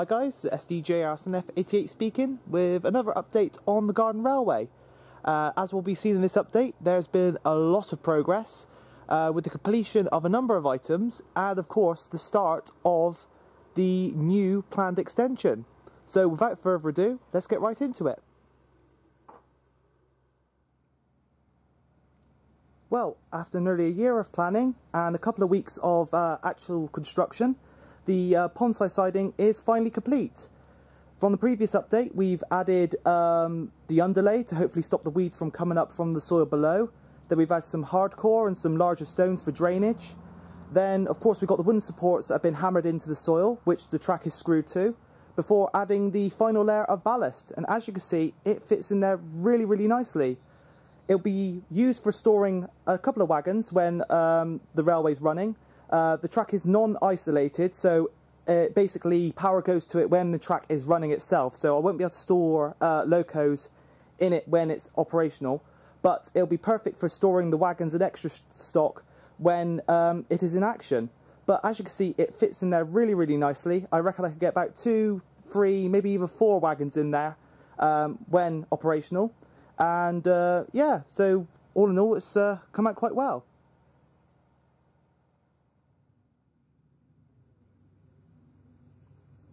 Hi guys, SDJ RSNF88 speaking with another update on the Garden Railway. As will be seen in this update, there's been a lot of progress with the completion of a number of items and of course the start of the new planned extension. So without further ado, let's get right into it. Well, after nearly a year of planning and a couple of weeks of actual construction, the pondside siding is finally complete. From the previous update, we've added the underlay to hopefully stop the weeds from coming up from the soil below. Then we've added some hardcore and some larger stones for drainage. Then, of course, we've got the wooden supports that have been hammered into the soil, which the track is screwed to, before adding the final layer of ballast. And as you can see, it fits in there really, really nicely. It'll be used for storing a couple of wagons when the railway's running. The track is non-isolated, so basically power goes to it when the track is running itself, so I won't be able to store locos in it when it's operational, but it'll be perfect for storing the wagons and extra stock when it is in action. But as you can see, it fits in there really, really nicely. I reckon I could get about 2, 3, maybe even 4 wagons in there when operational. And yeah, so all in all, it's come out quite well.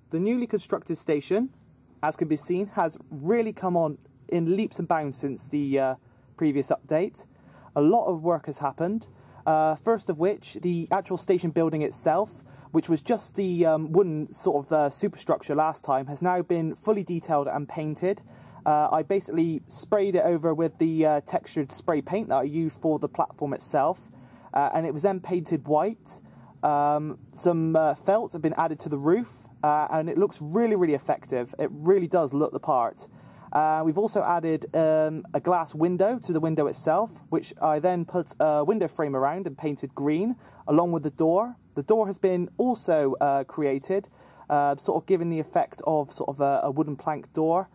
The newly constructed station, as can be seen, has really come on in leaps and bounds since the previous update. A lot of work has happened. First of which, the actual station building itself, which was just the wooden sort of superstructure last time, has now been fully detailed and painted. I basically sprayed it over with the textured spray paint that I used for the platform itself, and it was then painted white. Some felt have been added to the roof, and it looks really, really effective. It really does look the part. We've also added a glass window to the window itself, which I then put a window frame around and painted green, along with the door. The door has been also created, sort of giving the effect of sort of a wooden plank door.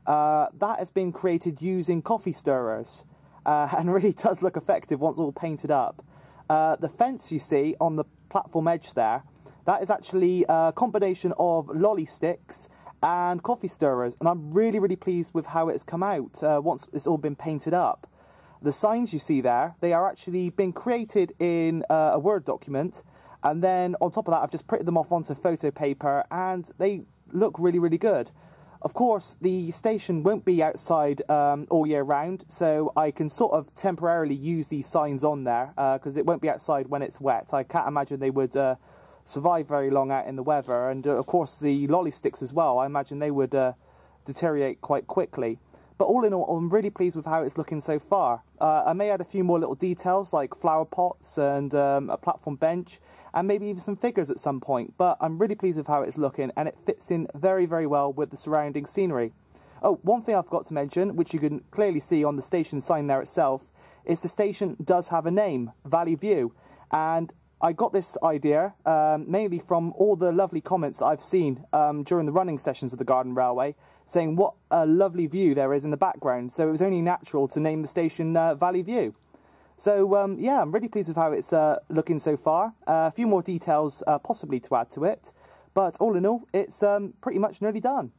That has been created using coffee stirrers, and really does look effective once all painted up. The fence you see on the platform edge there, that is actually a combination of lolly sticks and coffee stirrers, and I'm really, really pleased with how it has come out once it's all been painted up. The signs you see there, they are actually been created in a Word document, and then on top of that I've just printed them off onto photo paper, and they look really, really good. Of course, the station won't be outside all year round, so I can sort of temporarily use these signs on there because it won't be outside when it's wet. I can't imagine they would survive very long out in the weather, and of course the lolly sticks as well, I imagine they would deteriorate quite quickly. But all in all, I'm really pleased with how it's looking so far. I may add a few more little details like flower pots and a platform bench and maybe even some figures at some point, but I'm really pleased with how it's looking, and it fits in very, very well with the surrounding scenery. Oh, one thing I forgot to mention, which you can clearly see on the station sign there itself, is the station does have a name, Valley View, and I got this idea mainly from all the lovely comments that I've seen during the running sessions of the Garden Railway, saying what a lovely view there is in the background, so it was only natural to name the station Valley View. So yeah, I'm really pleased with how it's looking so far. A few more details possibly to add to it, but all in all, it's pretty much nearly done.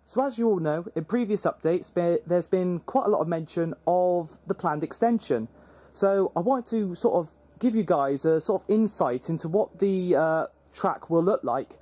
So as you all know, in previous updates, there's been quite a lot of mention of the planned extension. So I wanted to sort of give you guys a sort of insight into what the track will look like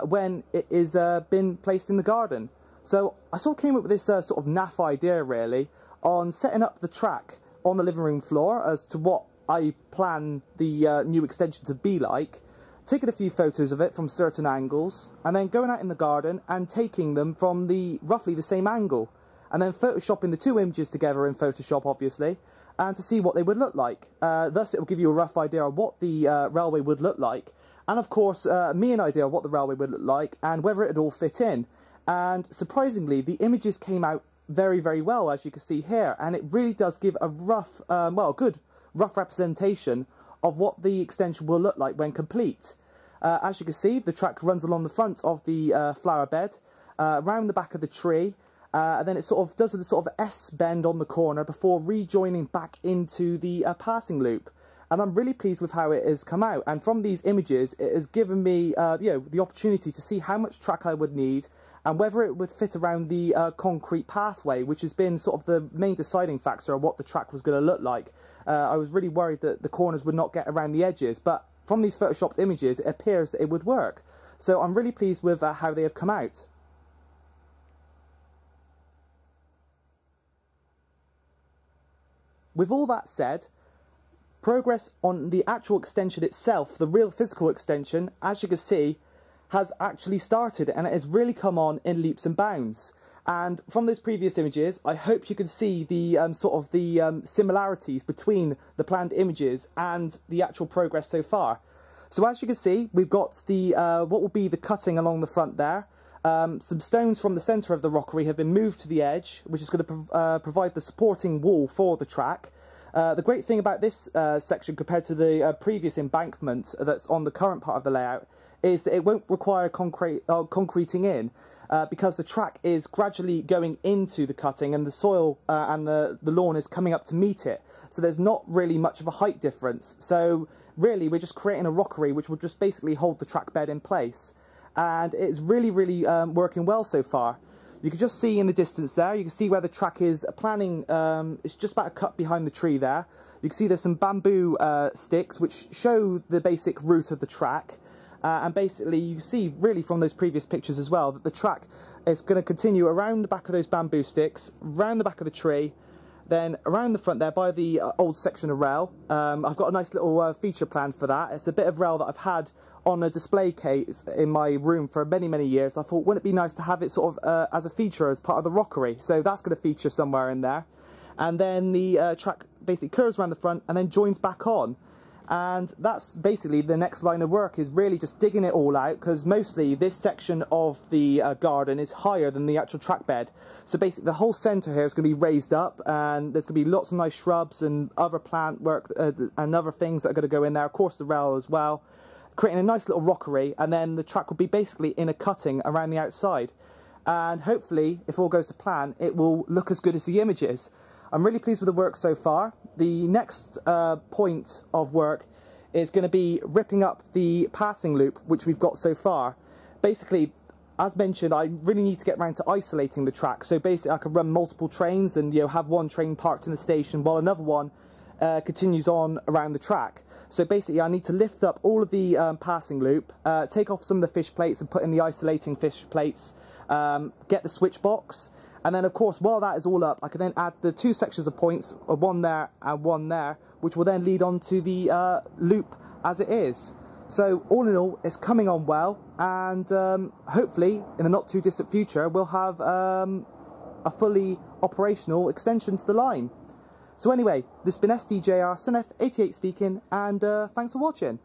when it is been placed in the garden. So I sort of came up with this sort of naff idea really on setting up the track on the living room floor as to what I plan the new extension to be like, taking a few photos of it from certain angles, and then going out in the garden and taking them from roughly the same angle, and then photoshopping the two images together in Photoshop obviously, and to see what they would look like. Thus it will give you a rough idea of what the railway would look like, and of course me an idea of what the railway would look like and whether it would all fit in. And surprisingly, the images came out very, very well, as you can see here, and it really does give a rough, well, good rough representation of what the extension will look like when complete. As you can see, the track runs along the front of the flower bed, around the back of the tree, and then it sort of does a sort of S bend on the corner before rejoining back into the passing loop. and I'm really pleased with how it has come out. And from these images, it has given me the opportunity to see how much track I would need and whether it would fit around the concrete pathway, which has been sort of the main deciding factor of what the track was going to look like. I was really worried that the corners would not get around the edges, but from these photoshopped images, it appears that it would work. So I'm really pleased with how they have come out. With all that said, progress on the actual extension itself, the real physical extension, as you can see, has actually started, and it has really come on in leaps and bounds. And from those previous images, I hope you can see the similarities between the planned images and the actual progress so far. So as you can see, we've got the what will be the cutting along the front there. Some stones from the centre of the rockery have been moved to the edge, which is going to provide the supporting wall for the track. The great thing about this section compared to the previous embankment that's on the current part of the layout is that it won't require concreting in because the track is gradually going into the cutting and the soil and the lawn is coming up to meet it. So there's not really much of a height difference. So really we're just creating a rockery which will just basically hold the track bed in place. And it's really working well so far. You can just see in the distance there, you can see where the track is planning, it's just about a cut behind the tree there. You can see there's some bamboo sticks which show the basic route of the track. And basically you see really from those previous pictures as well that the track is going to continue around the back of those bamboo sticks, around the back of the tree, then around the front there by the old section of rail. I've got a nice little feature plan for that. It's a bit of rail that I've had on a display case in my room for many years. I thought, wouldn't it be nice to have it sort of as a feature as part of the rockery? So that's going to feature somewhere in there. And then the track basically curves around the front and then joins back on. And that's basically the next line of work, is really just digging it all out, because mostly this section of the garden is higher than the actual track bed. So basically the whole centre here is going to be raised up, and there's going to be lots of nice shrubs and other plant work and other things that are going to go in there, of course the rail as well, creating a nice little rockery. And then the track will be basically in a cutting around the outside, and hopefully, if all goes to plan, it will look as good as the images. I'm really pleased with the work so far. The next point of work is going to be ripping up the passing loop which we've got so far. Basically, as mentioned, I really need to get around to isolating the track. So basically I can run multiple trains and have one train parked in the station while another one continues on around the track. So basically I need to lift up all of the passing loop, take off some of the fish plates and put in the isolating fish plates, get the switch box. And then, of course, while that is all up, I can then add the two sections of points, one there and one there, which will then lead on to the loop as it is. So, all in all, it's coming on well, and hopefully, in the not-too-distant future, we'll have a fully operational extension to the line. So anyway, this has been SDJR, SunF88 speaking, and thanks for watching.